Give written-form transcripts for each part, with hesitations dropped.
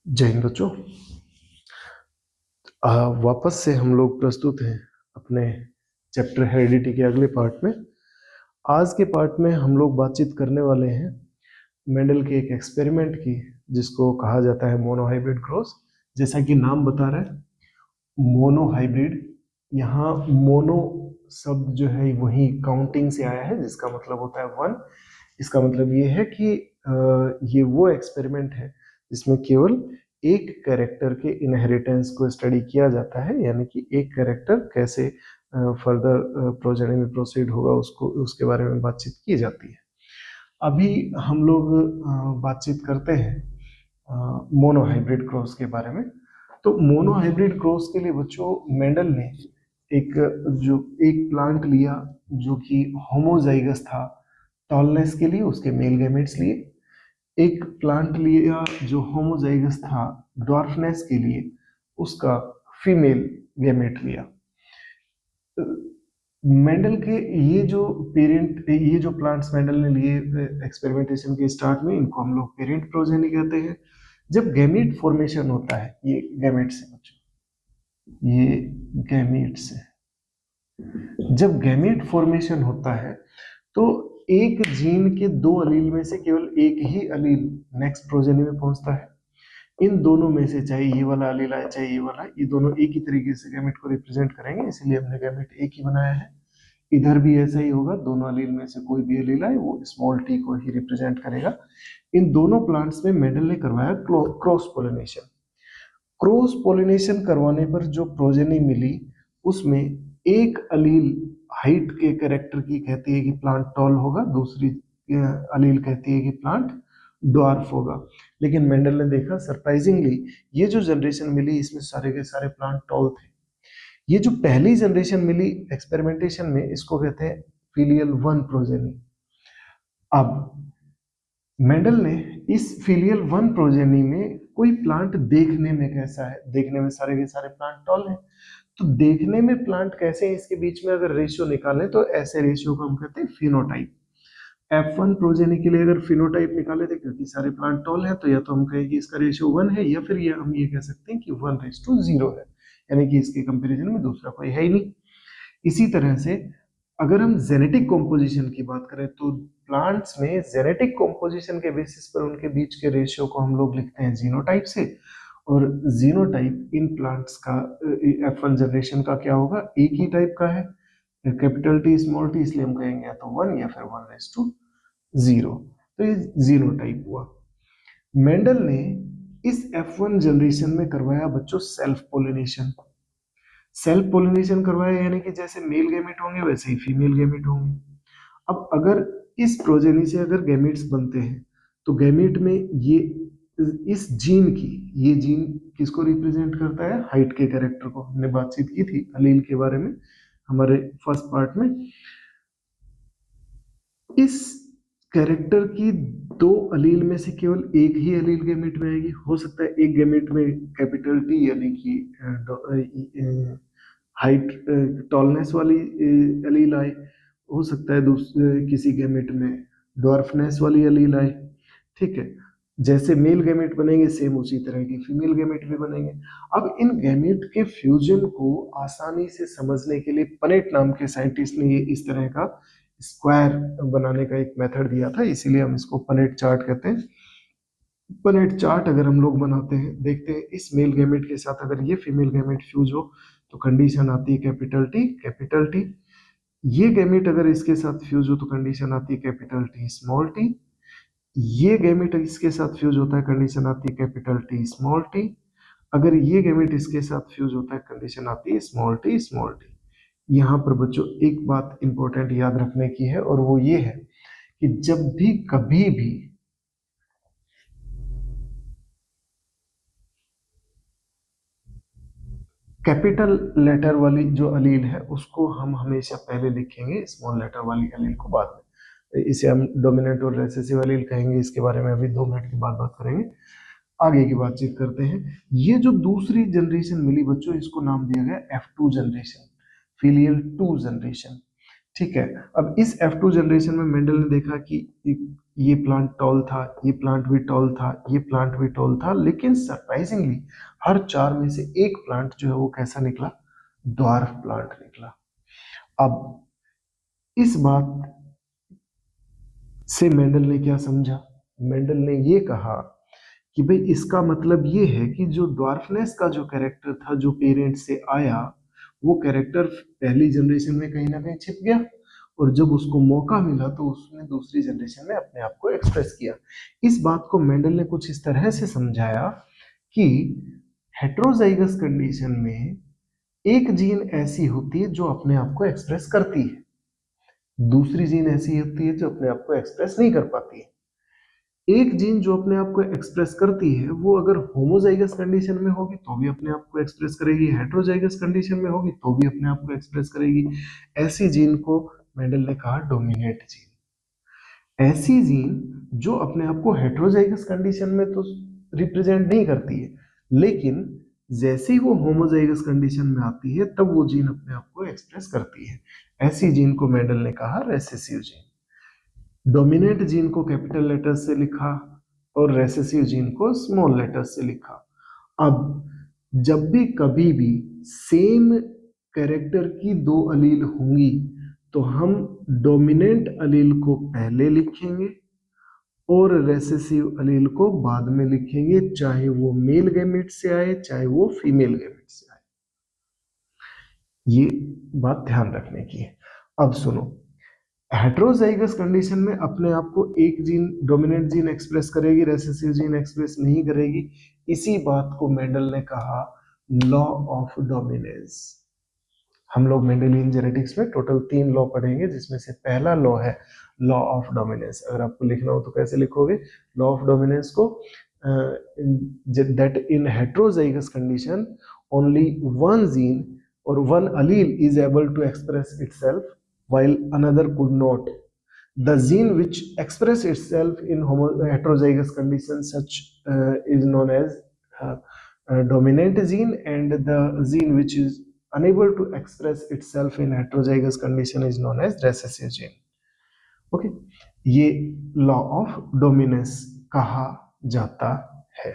जय हिंद बच्चों। वापस से हम लोग प्रस्तुत हैं अपने चैप्टर हेरिडिटी के अगले पार्ट में। आज के पार्ट में हम लोग बातचीत करने वाले हैं मेंडल के एक एक्सपेरिमेंट की, जिसको कहा जाता है मोनोहाइब्रिड क्रॉस। जैसा कि नाम बता रहा है मोनोहाइब्रिड। यहाँ मोनो शब्द जो है वही काउंटिंग से आया है, जिसका मतलब होता है वन। इसका मतलब ये है कि ये वो एक्सपेरिमेंट है जिसमें केवल एक कैरेक्टर के इनहेरिटेंस को स्टडी किया जाता है, यानी कि एक कैरेक्टर कैसे फर्दर प्रोजेनी में प्रोसीड होगा उसको उसके बारे में बातचीत की जाती है। अभी हम लोग बातचीत करते हैं मोनोहाइब्रिड क्रॉस के बारे में। तो मोनोहाइब्रिड क्रॉस के लिए बच्चों मेंडल ने एक जो एक प्लांट लिया जो कि होमोजाइगस था टॉलनेस के लिए, उसके मेल गैमेट्स लिए। एक प्लांट लिया जो होमोजाइगस था ड्वार्फनेस के लिए, उसका फीमेल गैमेट लिया। मेंडल के ये जो प्लांट्स मेंडल ने लिए एक्सपेरिमेंटेशन के स्टार्ट में, इनको हम लोग पेरेंट प्रोजेनी कहते हैं। जब गैमेट फॉर्मेशन होता है, ये गैमेट्स है बच्चों, ये गैमेट्स है। जब गैमेट फॉर्मेशन होता है तो एक जीन के दो अलील में से केवल एक ही अलील नेक्स्ट प्रोजेनी में पहुंचता है। इन दोनों में से चाहे ये वाला अलील आए चाहे ये वाला, ये दोनों एक ही तरीके से गैमेट को रिप्रेजेंट करेंगे, इसलिए हमने गैमेट एक ही बनाया है। इधर भी ऐसा ही होगा, दोनों अलील में से कोई भी अलील आए वो स्मॉल टी को ही रिप्रेजेंट करेगा। इन दोनों प्लांट्स में मेंडल ने करवाया क्रॉस पोलिनेशन। क्रॉस पोलिनेशन करवाने पर जो प्रोजेनी मिली उसमें एक अलील हाइट के कैरेक्टर की कहती है कि प्लांट टॉल होगा, दूसरी अलील कहती है कि प्लांट ड्वार्फ होगा। लेकिन मेंडल ने देखा सरप्राइजिंगली ये जो जनरेशन मिली इसमें सारे के सारे प्लांट टॉल थे। ये जो पहली जनरेशन मिली एक्सपेरिमेंटेशन में, इसको कहते हैं फिलियल वन प्रोजेनी। अब मेंडल ने इस फिलियल वन प्रोजेनी में कोई प्लांट देखने में कैसा है, देखने में सारे के सारे प्लांट टॉल हैं, तो देखने में प्लांट कैसे हैं इसके बीच में अगर रेशियो निकालें तो ऐसे रेशियो को हम कहते हैं फिनोटाइप। F1 प्रोजेनी के लिए अगर फिनोटाइप निकाले थे, क्योंकि सारे प्लांट टॉल है, तो या तो हम कहें कि इसका रेशियो 1 है, या फिर ये हम ये कह सकते हैं कि 1:0 है, यानी कि इसके कंपैरिजन में दूसरा कोई है ही नहीं। इसी तरह से अगर हम जेनेटिक कॉम्पोजिशन की बात करें तो प्लांट्स में जेनेटिक कॉम्पोजिशन के बेसिस पर उनके बीच के रेशियो को हम लोग लिखते हैं जीनोटाइप से। और जीनोटाइप इन प्लांट्स का F1 जनरेशन का क्या होगा, एक ही टाइप का है, कैपिटल टी स्मॉल टी, इसलिए हम कहेंगे या तो 1 या फिर 1:0। तो ये जीनोटाइप हुआ। मेंडल ने इस F1 जनरेशन में करवाया बच्चों सेल्फ पोलिनेशन। सेल्फ पोलिनेशन करवाया यानी कि जैसे मेल गैमेट होंगे वैसे ही फीमेल गैमेट होंगे। अब अगर इस प्रोजेनी से अगर गैमेट्स बनते हैं तो गैमेट में ये इस जीन की, ये जीन किसको रिप्रेजेंट करता है, हाइट के कैरेक्टर को। हमने बातचीत की थी अलील के बारे में हमारे फर्स्ट पार्ट में। इस कैरेक्टर की दो अलील में से केवल एक ही अलील गैमेट में आएगी। हो सकता है एक गैमेट में कैपिटल टी यानी कि हाइट टॉलनेस वाली अलील आए, हो सकता है किसी गैमेट में डॉर्फनेस वाली अलील आए। ठीक है, जैसे मेल गैमेट बनेंगे सेम उसी तरह के फीमेल गैमेट भी बनेंगे। अब इन गैमेट के फ्यूजन को आसानी से समझने के लिए पनेट नाम के साइंटिस्ट ने ये इस तरह का स्क्वायर बनाने का एक मेथड दिया था, इसीलिए हम इसको पनेट चार्ट कहते हैं। पनेट चार्ट अगर हम लोग बनाते हैं, देखते हैं इस मेल गैमेट के साथ अगर ये फीमेल गैमेट फ्यूज हो तो कंडीशन आती है कैपिटल टी कैपिटल टी। ये गैमेट अगर इसके साथ फ्यूज हो तो कंडीशन आती है कैपिटल टी स्मॉल टी। ये गैमेट इसके साथ फ्यूज होता है, कंडीशन आती है कैपिटल टी स्मॉल टी। अगर ये गैमेट इसके साथ फ्यूज होता है, कंडीशन आती है स्मॉल टी स्मॉल टी। यहाँ पर बच्चों एक बात इंपॉर्टेंट याद रखने की है, और वो ये है कि जब भी कभी भी कैपिटल लेटर वाली जो अलील है उसको हम हमेशा पहले लिखेंगे, स्मॉल लेटर वाली अलील को बाद में। इसे हम डोमिनेंट और रिसेसिव अलील कहेंगे, इसके बारे में अभी 2 मिनट के बाद बात करेंगे। आगे की बातचीत करते हैं। ये जो दूसरी जनरेशन मिली बच्चों, इसको नाम दिया गया F2 जनरेशन, फिलियल 2 जनरेशन। ठीक है, अब इस F2 जनरेशन में मेंडल ने देखा कि ये प्लांट टॉल था, ये प्लांट भी टॉल था, ये प्लांट भी टॉल था, लेकिन सरप्राइजिंगली हर 4 में से एक प्लांट जो है वो कैसा निकला? ड्वार्फ प्लांट निकला। अब इस बात से मेंडल ने क्या समझा? मेंडल ने ये कहा कि भाई इसका मतलब ये है कि जो ड्वार्फनेस का जो कैरेक्टर था, जो पेरेंट से आया, वो कैरेक्टर पहली जनरेशन में कहीं ना कहीं छिप गया, और जब उसको मौका मिला तो उसने दूसरी जनरेशन में अपने आप को एक्सप्रेस किया। इस बात को मेंडल ने कुछ इस तरह से समझाया कि हेट्रोजाइगस कंडीशन में एक जीन ऐसी होती है जो अपने आप को एक्सप्रेस करती है, दूसरी जीन ऐसी होती है जो अपने आप को एक्सप्रेस नहीं कर पाती है। एक जीन जो अपने आप को एक्सप्रेस करती है वो अगर होमोजाइगस कंडीशन में होगी तो भी अपने आप को एक्सप्रेस करेगी, हेट्रोजाइगस कंडीशन में होगी तो भी अपने आप को एक्सप्रेस करेगी। ऐसी जीन को मेंडल ने कहा डोमिनेट जीन। ऐसी जीन जो अपने आप को हेट्रोजाइगस कंडीशन में तो रिप्रेजेंट नहीं करती है, लेकिन जैसे ही वो होमोजाइगस कंडीशन में आती है तब वो जीन अपने आप को एक्सप्रेस करती है। ऐसी जीन को मेंडल ने कहा रेसेसिव जीन। डोमिनेंट जीन को कैपिटल लेटर्स से लिखा और रेसेसिव जीन को स्मॉल लेटर्स से लिखा। अब जब भी कभी भी सेम कैरेक्टर की दो अलील होंगी तो हम डोमिनेंट अलील को पहले लिखेंगे और रेसेसिव अलील को बाद में लिखेंगे, चाहे वो मेल गैमेट से आए चाहे वो फीमेल गैमेट से आए। ये बात ध्यान रखने की है। अब सुनो, हेट्रोजाइगस कंडीशन में अपने आप को एक जीन डोमिनेंट जीन एक्सप्रेस करेगी, रेसेसिव जीन एक्सप्रेस नहीं करेगी। इसी बात को मेंडल ने कहा लॉ ऑफ डोमिनेंस। हम लोग मेंडेलियन जेनेटिक्स में टोटल 3 लॉ पढ़ेंगे, जिसमें से पहला लॉ है लॉ ऑफ डोमिनेंस। अगर आपको लिखना हो तो कैसे लिखोगे लॉ ऑफ डोमिनेंस को? That in heterozygous condition only one gene or one allele is able to express itself while another could not. The gene which express itself in heterozygous conditions such is known as dominant gene, and the gene which is unable to express itself in heterozygous condition is known as recessive gene. Okay, ये law of dominance कहा जाता है।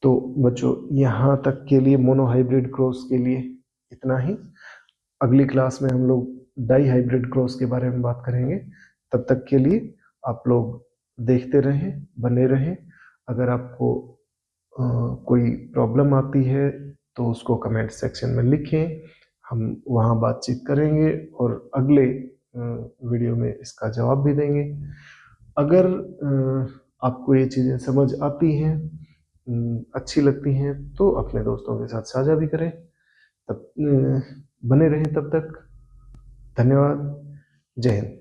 तो बच्चों यहाँ तक के लिए मोनोहाइब्रिड क्रॉस के लिए इतना ही। अगली क्लास में हम लोग डाई हाइब्रिड क्रॉस के बारे में बात करेंगे। तब तक के लिए आप लोग देखते रहें, बने रहें। अगर आपको कोई प्रॉब्लम आती है तो उसको कमेंट सेक्शन में लिखें, हम वहाँ बातचीत करेंगे और अगले वीडियो में इसका जवाब भी देंगे। अगर आपको ये चीज़ें समझ आती हैं, अच्छी लगती हैं, तो अपने दोस्तों के साथ साझा भी करें। तब बने रहें, तब तक धन्यवाद। जय हिंद।